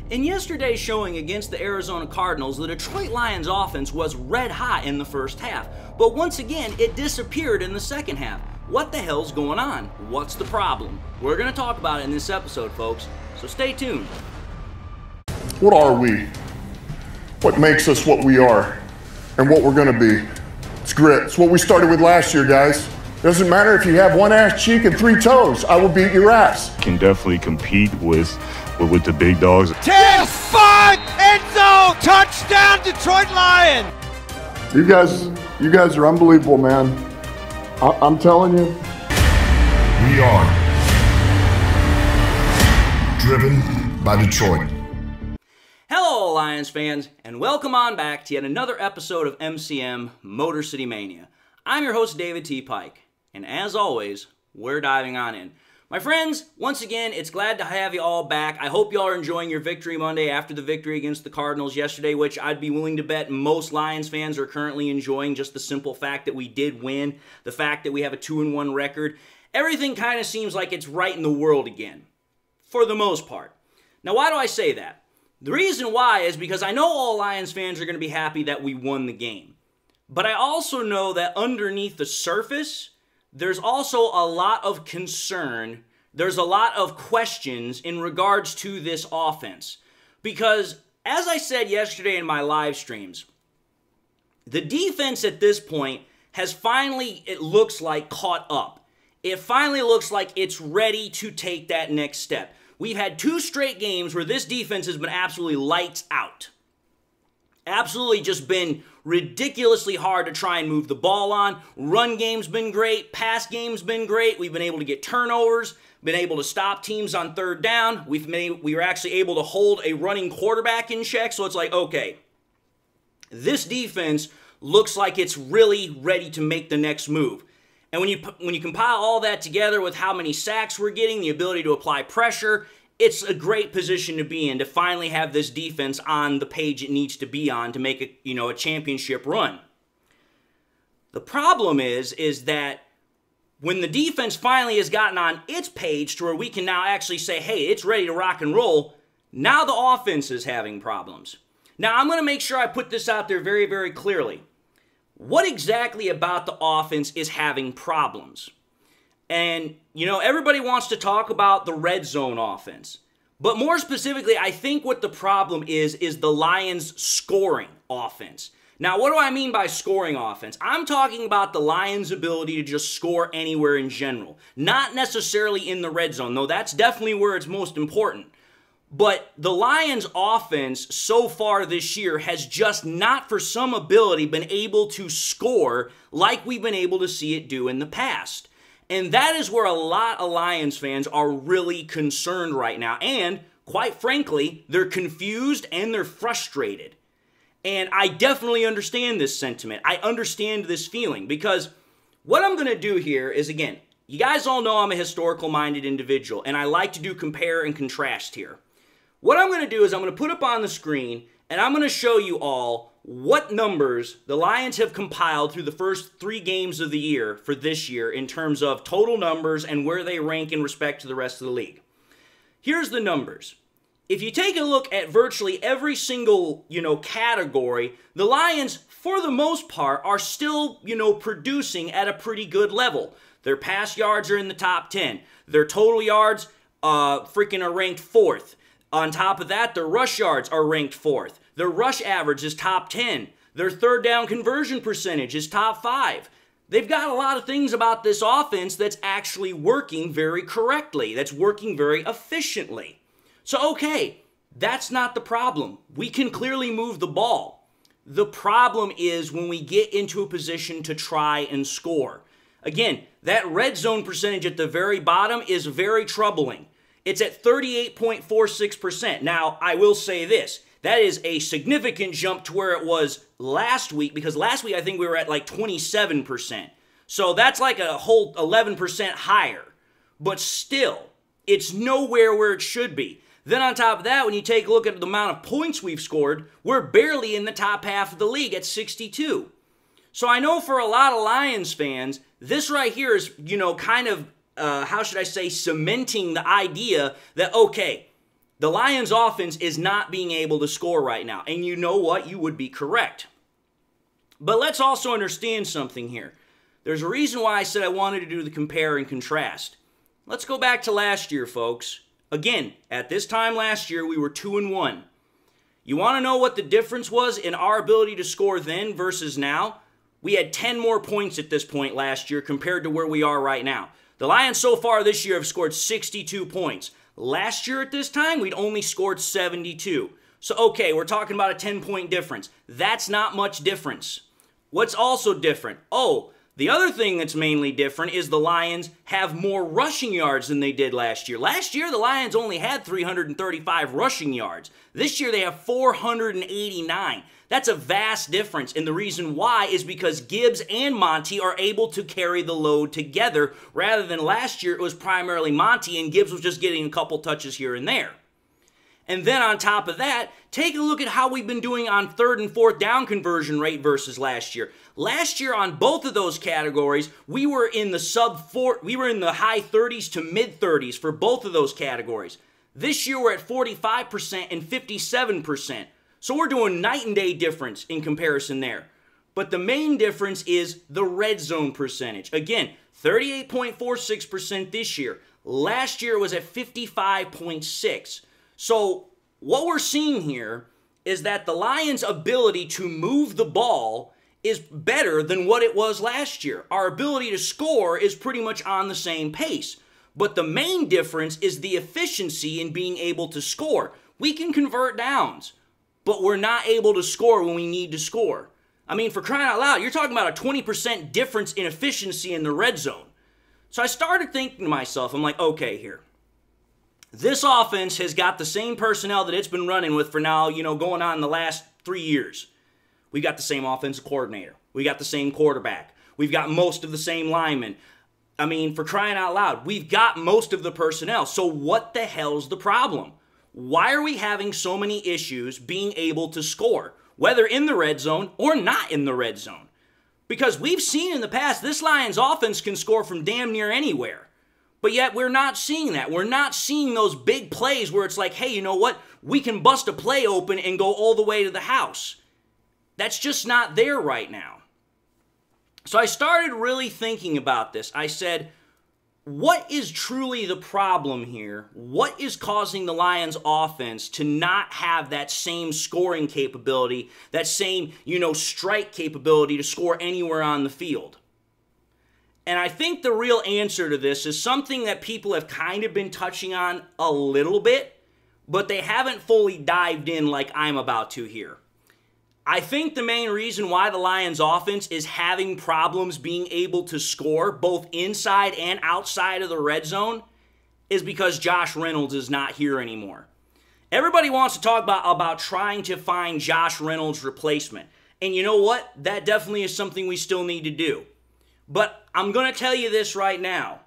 In yesterday's showing against the Arizona Cardinals, the Detroit Lions offense was red hot in the first half, but once again, it disappeared in the second half. What the hell's going on? What's the problem? We're going to talk about it in this episode, folks, so stay tuned. What are we? What makes us what we are and what we're going to be? It's grit. It's what we started with last year, guys. Doesn't matter if you have one ass cheek and three toes. I will beat your ass. Can definitely compete with the big dogs. 10-5 end zone touchdown Detroit Lions. You guys are unbelievable, man. I'm telling you. We are driven by Detroit. Hello, Lions fans, and welcome on back to yet another episode of MCM Motor City Mania. I'm your host, David T. Pike, and as always, we're diving on in. My friends, once again, it's glad to have you all back. I hope you all are enjoying your Victory Monday after the victory against the Cardinals yesterday, which I'd be willing to bet most Lions fans are currently enjoying. Just the simple fact that we did win, the fact that we have a 2-1 record. Everything kind of seems like it's right in the world again, for the most part. Now, why do I say that? The reason why is because I know all Lions fans are going to be happy that we won the game. But I also know that underneath the surface, there's also a lot of concern, there's a lot of questions in regards to this offense. Because, as I said yesterday in my live streams, the defense at this point has finally, it looks like, caught up. It finally looks like it's ready to take that next step. We've had 2 straight games where this defense has been absolutely lights out. Absolutely just been ridiculously hard to try and move the ball on. Run game's been great. Pass game's been great. We've been able to get turnovers, been able to stop teams on third down. We were actually able to hold a running quarterback in check. So it's like, okay, this defense looks like it's really ready to make the next move. And when you compile all that together with how many sacks we're getting, the ability to apply pressure, it's a great position to be in to finally have this defense on the page it needs to be on to make a championship run. The problem is that when the defense finally has gotten on its page to where we can now actually say, hey, it's ready to rock and roll, now the offense is having problems. Now, I'm going to make sure I put this out there very, very clearly. What exactly about the offense is having problems? And, everybody wants to talk about the red zone offense. But more specifically, I think what the problem is the Lions' scoring offense. Now, what do I mean by scoring offense? I'm talking about the Lions' ability to just score anywhere in general. Not necessarily in the red zone, though that's definitely where it's most important. But the Lions' offense so far this year has just not, for some ability, been able to score like we've been able to see it do in the past. And that is where a lot of Lions fans are really concerned right now. And, quite frankly, they're confused and they're frustrated. And I definitely understand this sentiment. I understand this feeling because what I'm going to do here is, again, you guys all know I'm a historical-minded individual, and I like to do compare and contrast here. What I'm going to do is I'm going to put up on the screen, and I'm going to show you all what numbers the Lions have compiled through the first 3 games of the year for this year in terms of total numbers and where they rank in respect to the rest of the league. Here's the numbers. If you take a look at virtually every single, category, the Lions, for the most part, are still, producing at a pretty good level. Their pass yards are in the top 10. Their total yards are ranked 4th. On top of that, their rush yards are ranked 4th. Their rush average is top 10. Their third down conversion percentage is top 5. They've got a lot of things about this offense that's actually working very correctly, that's working very efficiently. So, okay, that's not the problem. We can clearly move the ball. The problem is when we get into a position to try and score. Again, that red zone percentage at the very bottom is very troubling. It's at 38.46%. Now, I will say this. That is a significant jump to where it was last week, because last week I think we were at like 27%. So that's like a whole 11% higher. But still, it's nowhere where it should be. Then on top of that, when you take a look at the amount of points we've scored, we're barely in the top half of the league at 62. So I know for a lot of Lions fans, this right here is, kind of, how should I say, cementing the idea that, okay, The Lions' offense is not being able to score right now. And you know what? You would be correct. But let's also understand something here. There's a reason why I said I wanted to do the compare and contrast. Let's go back to last year, folks. Again, at this time last year, we were 2-1. You want to know what the difference was in our ability to score then versus now? We had 10 more points at this point last year compared to where we are right now. The Lions so far this year have scored 62 points. Last year at this time, we'd only scored 72. So, okay, we're talking about a 10-point difference. That's not much difference. What's also different? Oh, the other thing that's mainly different is the Lions have more rushing yards than they did last year. Last year, the Lions only had 335 rushing yards. This year, they have 489. That's a vast difference, and the reason why is because Gibbs and Monty are able to carry the load together, rather than last year it was primarily Monty, and Gibbs was just getting a couple touches here and there. And then on top of that, take a look at how we've been doing on 3rd and 4th down conversion rate versus last year. Last year on both of those categories, we were in the high 30s to mid 30s for both of those categories. This year we're at 45% and 57%. So we're doing night and day difference in comparison there. But the main difference is the red zone percentage. Again, 38.46% this year. Last year it was at 55.6%. So what we're seeing here is that the Lions' ability to move the ball is better than what it was last year. Our ability to score is pretty much on the same pace. But the main difference is the efficiency in being able to score. We can convert downs, but we're not able to score when we need to score. I mean, for crying out loud, you're talking about a 20% difference in efficiency in the red zone. So I started thinking to myself, I'm like, okay, here. This offense has got the same personnel that it's been running with for now, going on the last 3 years. We got the same offensive coordinator. We got the same quarterback. We've got most of the same linemen. I mean, for crying out loud, we've got most of the personnel. So what the hell's the problem? Why are we having so many issues being able to score, whether in the red zone or not in the red zone? Because we've seen in the past, this Lions offense can score from damn near anywhere. But yet we're not seeing that. We're not seeing those big plays where it's like, hey, you know what? We can bust a play open and go all the way to the house. That's just not there right now. So I started really thinking about this. I said, what is truly the problem here? What is causing the Lions offense to not have that same scoring capability, that same, strike capability to score anywhere on the field? And I think the real answer to this is something that people have kind of been touching on a little bit, but they haven't fully dived in like I'm about to here. I think the main reason why the Lions offense is having problems being able to score both inside and outside of the red zone is because Josh Reynolds is not here anymore. Everybody wants to talk about trying to find Josh Reynolds' replacement. And you know what? That definitely is something we still need to do. But I'm going to tell you this right now.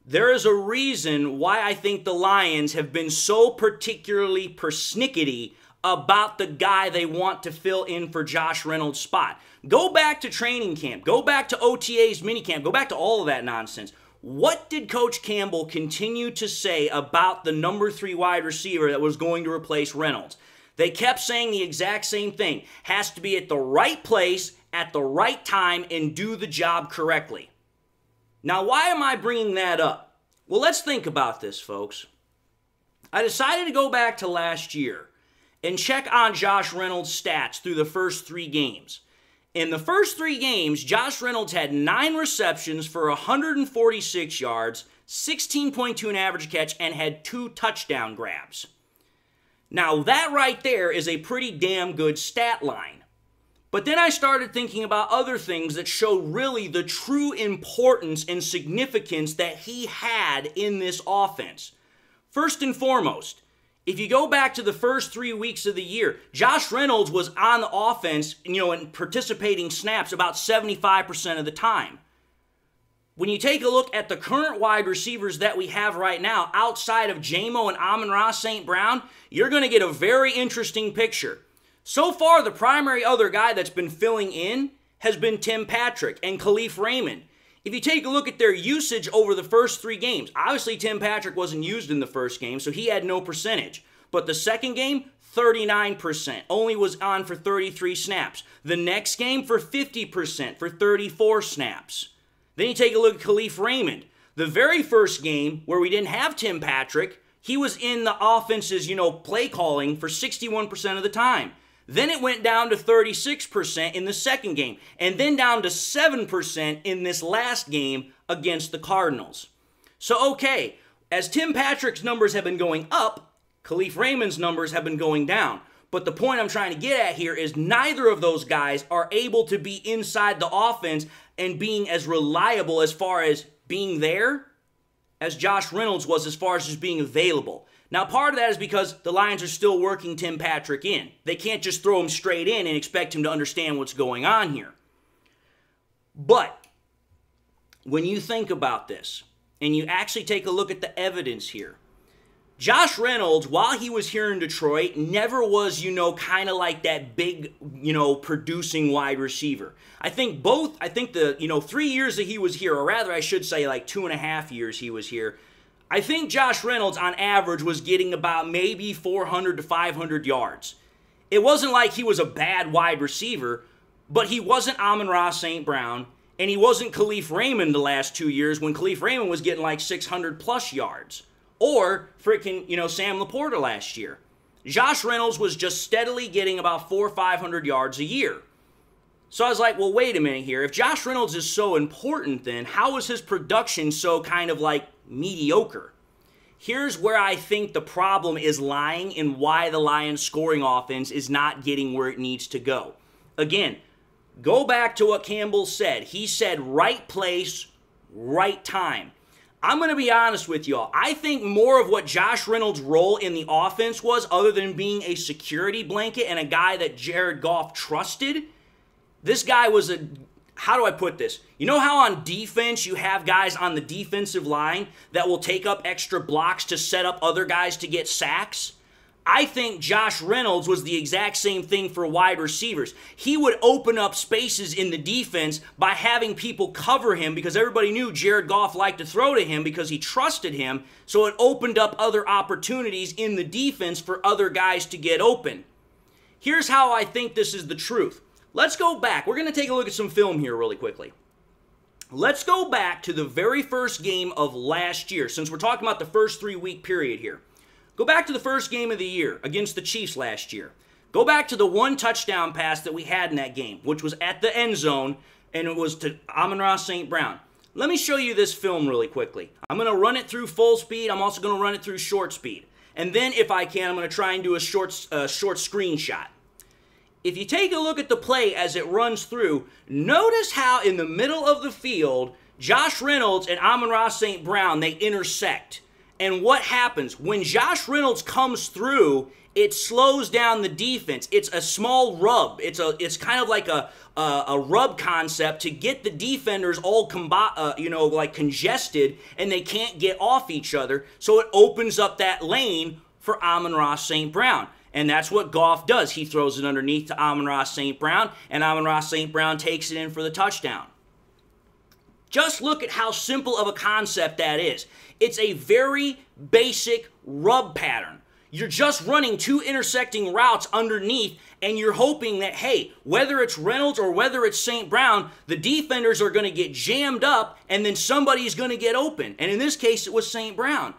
There is a reason why I think the Lions have been so particularly persnickety about the guy they want to fill in for Josh Reynolds' spot. Go back to training camp. Go back to OTA's minicamp. Go back to all of that nonsense. What did Coach Campbell continue to say about the number 3 wide receiver that was going to replace Reynolds? They kept saying the exact same thing. Has to be at the right place, at the right time, and do the job correctly. Now, why am I bringing that up? Well, let's think about this, folks. I decided to go back to last year and check on Josh Reynolds' stats through the first 3 games. In the first 3 games, Josh Reynolds had 9 receptions for 146 yards, 16.2 an average catch, and had 2 touchdown grabs. Now, that right there is a pretty damn good stat line. But then I started thinking about other things that show really the true importance and significance that he had in this offense. First and foremost, if you go back to the first 3 weeks of the year, Josh Reynolds was on the offense, and participating snaps about 75% of the time. When you take a look at the current wide receivers that we have right now, outside of J-Mo and Amon-Ra St. Brown, you're going to get a very interesting picture. So far, the primary other guy that's been filling in has been Tim Patrick and Khalif Raymond. If you take a look at their usage over the first 3 games, obviously Tim Patrick wasn't used in the first game, so he had no percentage. But the second game, 39%, only was on for 33 snaps. The next game for 50% for 34 snaps. Then you take a look at Khalif Raymond. The very first game where we didn't have Tim Patrick, he was in the offense's, play calling for 61% of the time. Then it went down to 36% in the second game, and then down to 7% in this last game against the Cardinals. So, okay, as Tim Patrick's numbers have been going up, Khalif Raymond's numbers have been going down. But the point I'm trying to get at here is neither of those guys are able to be inside the offense and being as reliable as far as being there as Josh Reynolds was as far as just being available. Now, part of that is because the Lions are still working Tim Patrick in. They can't just throw him straight in and expect him to understand what's going on here. But when you think about this and you actually take a look at the evidence here, Josh Reynolds, while he was here in Detroit, never was, kind of like that big, producing wide receiver. I think the 3 years that he was here, or rather I should say like 2.5 years he was here, I think Josh Reynolds on average was getting about maybe 400 to 500 yards. It wasn't like he was a bad wide receiver, but he wasn't Amon-Ra St. Brown, and he wasn't Khalif Raymond the last 2 years when Khalif Raymond was getting like 600 plus yards. Or freaking, Sam Laporta last year. Josh Reynolds was just steadily getting about 400 or 500 yards a year. So I was like, well, wait a minute here. If Josh Reynolds is so important, then how is his production so kind of like mediocre? Here's where I think the problem is lying and why the Lions scoring offense is not getting where it needs to go. Again, go back to what Campbell said. He said right place, right time. I'm going to be honest with y'all. I think more of what Josh Reynolds' role in the offense was, other than being a security blanket and a guy that Jared Goff trusted, this guy was how do I put this? You know how on defense you have guys on the defensive line that will take up extra blocks to set up other guys to get sacks? I think Josh Reynolds was the exact same thing for wide receivers. He would open up spaces in the defense by having people cover him because everybody knew Jared Goff liked to throw to him because he trusted him, so it opened up other opportunities in the defense for other guys to get open. Here's how I think this is the truth. Let's go back. We're going to take a look at some film here really quickly. Let's go back to the very first game of last year, since we're talking about the first 3-week period here. Go back to the first game of the year against the Chiefs last year. Go back to the one touchdown pass that we had in that game, which was at the end zone, and it was to Amon-Ra St. Brown. Let me show you this film really quickly. I'm going to run it through full speed. I'm also going to run it through short speed. And then, if I can, I'm going to try and do a short screenshot. If you take a look at the play as it runs through, notice how in the middle of the field, Josh Reynolds and Amon-Ra St. Brown, they intersect. And what happens? When Josh Reynolds comes through, it slows down the defense. It's a small rub. It's kind of like a rub concept to get the defenders all congested, and they can't get off each other. So it opens up that lane for Amon-Ra St. Brown. And that's what Goff does. He throws it underneath to Amon-Ra St. Brown, and Amon-Ra St. Brown takes it in for the touchdown. Just look at how simple of a concept that is. It's a very basic rub pattern. You're just running two intersecting routes underneath, and you're hoping that, hey, whether it's Reynolds or whether it's St. Brown, the defenders are going to get jammed up, and then somebody's going to get open. And in this case, it was St. Brown.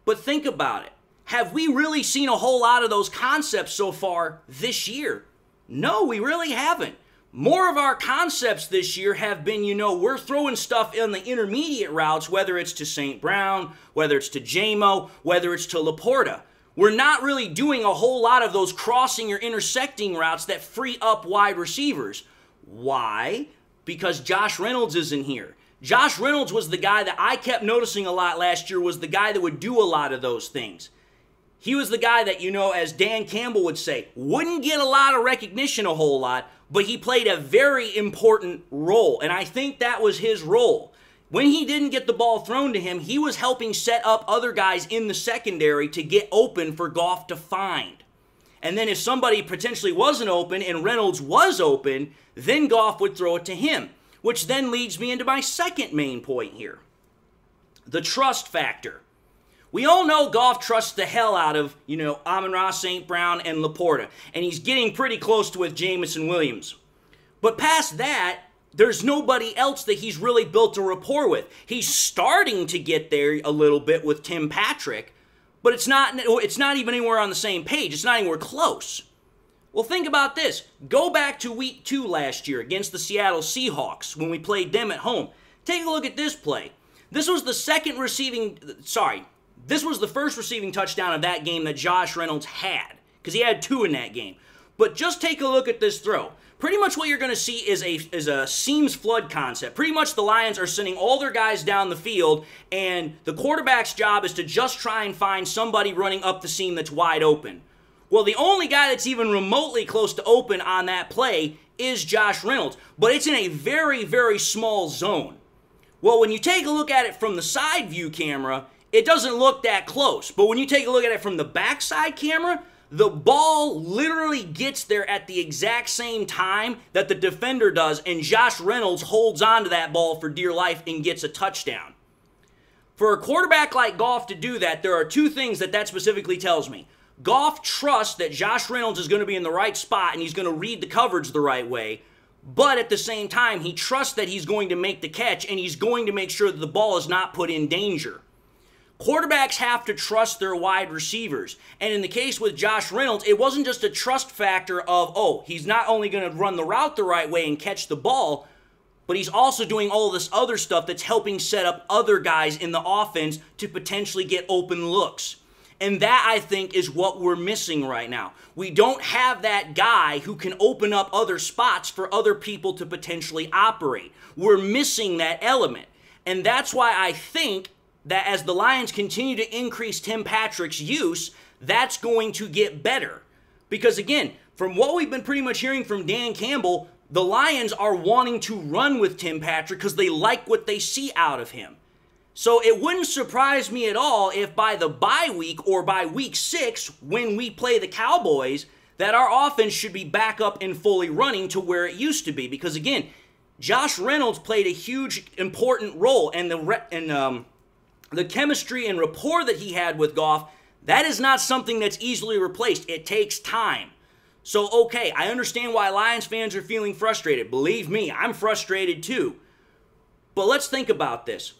But think about it. Have we really seen a whole lot of those concepts so far this year? No, we really haven't. More of our concepts this year have been, we're throwing stuff in the intermediate routes, whether it's to St. Brown, whether it's to J-Mo, whether it's to Laporta. We're not really doing a whole lot of those crossing or intersecting routes that free up wide receivers. Why? Because Josh Reynolds isn't here. Josh Reynolds was the guy that I kept noticing a lot last year, was the guy that would do a lot of those things. He was the guy that, as Dan Campbell would say, wouldn't get a lot of recognition a whole lot, but he played a very important role, and I think that was his role. When he didn't get the ball thrown to him, he was helping set up other guys in the secondary to get open for Goff to find. And then if somebody potentially wasn't open and Reynolds was open, then Goff would throw it to him, which then leads me into my second main point here. The trust factor. We all know Goff trusts the hell out of, Amon-Ra St. Brown and Laporta, and he's getting pretty close to with Jameson Williams. But past that, there's nobody else that he's really built a rapport with. He's starting to get there a little bit with Tim Patrick, but it's not even anywhere on the same page. It's not anywhere close. Well, think about this. Go back to week 2 last year against the Seattle Seahawks when we played them at home. Take a look at this play. This was the first receiving touchdown of that game that Josh Reynolds had, because he had 2 in that game. But just take a look at this throw. Pretty much what you're going to see is a seams flood concept. Pretty much the Lions are sending all their guys down the field, and the quarterback's job is to just try and find somebody running up the seam that's wide open. Well, the only guy that's even remotely close to open on that play is Josh Reynolds, but it's in a very, very small zone. Well, when you take a look at it from the side view camera, it doesn't look that close. But when you take a look at it from the backside camera, the ball literally gets there at the exact same time that the defender does, and Josh Reynolds holds on to that ball for dear life and gets a touchdown. For a quarterback like Goff to do that, there are 2 things that specifically tells me. Goff trusts that Josh Reynolds is going to be in the right spot and he's going to read the coverage the right way, but at the same time, he trusts that he's going to make the catch and he's going to make sure that the ball is not put in danger. Quarterbacks have to trust their wide receivers. And in the case with Josh Reynolds, it wasn't just a trust factor of, he's not only going to run the route the right way and catch the ball, but he's also doing all this other stuff that's helping set up other guys in the offense to potentially get open looks. And that, I think, is what we're missing right now. We don't have that guy who can open up other spots for other people to potentially operate. We're missing that element. And that's why I think that as the Lions continue to increase Tim Patrick's use, that's going to get better. Because again, from what we've been pretty much hearing from Dan Campbell, the Lions are wanting to run with Tim Patrick because they like what they see out of him. So it wouldn't surprise me at all if by the bye week or by week 6, when we play the Cowboys, that our offense should be back up and fully running to where it used to be. Because again, Josh Reynolds played a huge, important role, and the chemistry and rapport that he had with Goff, that is not something that's easily replaced. It takes time. So, okay, I understand why Lions fans are feeling frustrated. Believe me, I'm frustrated too. But let's think about this.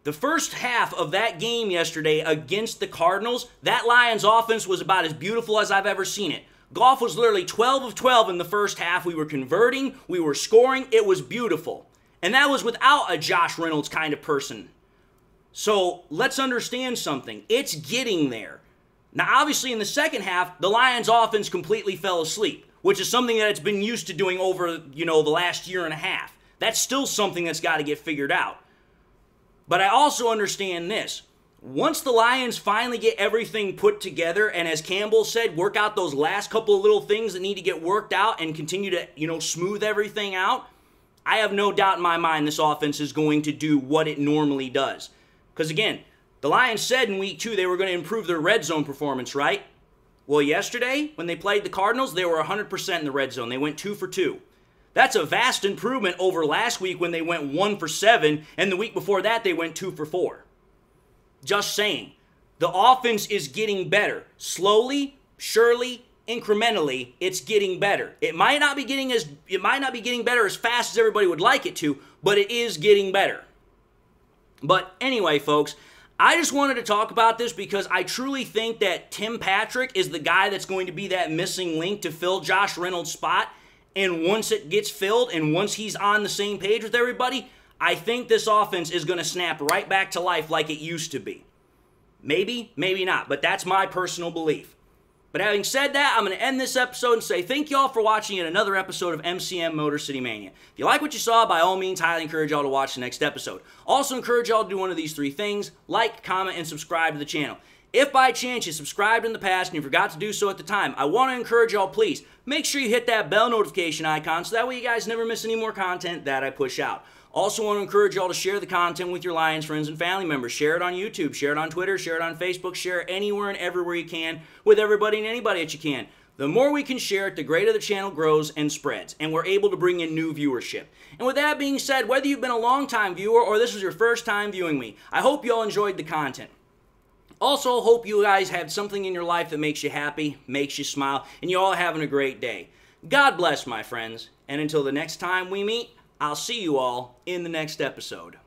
The first half of that game yesterday against the Cardinals, that Lions offense was about as beautiful as I've ever seen it. Goff was literally 12 of 12 in the first half. We were converting, we were scoring, it was beautiful. And that was without a Josh Reynolds kind of person. So let's understand something. It's getting there. Now, obviously, in the second half, the Lions offense completely fell asleep, which is something that it's been used to doing over, the last year and a half. That's still something that's got to get figured out. But I also understand this. Once the Lions finally get everything put together, and as Campbell said, work out those last couple of little things that need to get worked out and continue to, smooth everything out, I have no doubt in my mind this offense is going to do what it normally does. Because again, the Lions said in week 2 they were going to improve their red zone performance, right? Well, yesterday, when they played the Cardinals, they were 100% in the red zone. They went 2 for 2. That's a vast improvement over last week when they went 1 for 7, and the week before that they went 2 for 4. Just saying. The offense is getting better. Slowly, surely, incrementally, it's getting better. It might not be getting better as fast as everybody would like it to, but it is getting better. But anyway, folks, I just wanted to talk about this because I truly think that Tim Patrick is the guy that's going to be that missing link to fill Josh Reynolds' spot. And once it gets filled and once he's on the same page with everybody, I think this offense is going to snap right back to life like it used to be. Maybe, maybe not, but that's my personal belief. But having said that, I'm going to end this episode and say thank y'all for watching yet another episode of MCM Motor City Mania. If you like what you saw, by all means, highly encourage y'all to watch the next episode. Also encourage y'all to do one of these 3 things: like, comment, and subscribe to the channel. If by chance you subscribed in the past and you forgot to do so at the time, I want to encourage y'all, please, make sure you hit that bell notification icon so that way you guys never miss any more content that I push out. Also want to encourage y'all to share the content with your Lions friends and family members. Share it on YouTube, share it on Twitter, share it on Facebook, share it anywhere and everywhere you can with everybody and anybody that you can. The more we can share it, the greater the channel grows and spreads, and we're able to bring in new viewership. And with that being said, whether you've been a long-time viewer or this was your first time viewing me, I hope you all enjoyed the content. Also, hope you guys have something in your life that makes you happy, makes you smile, and you're all having a great day. God bless, my friends, and until the next time we meet, I'll see you all in the next episode.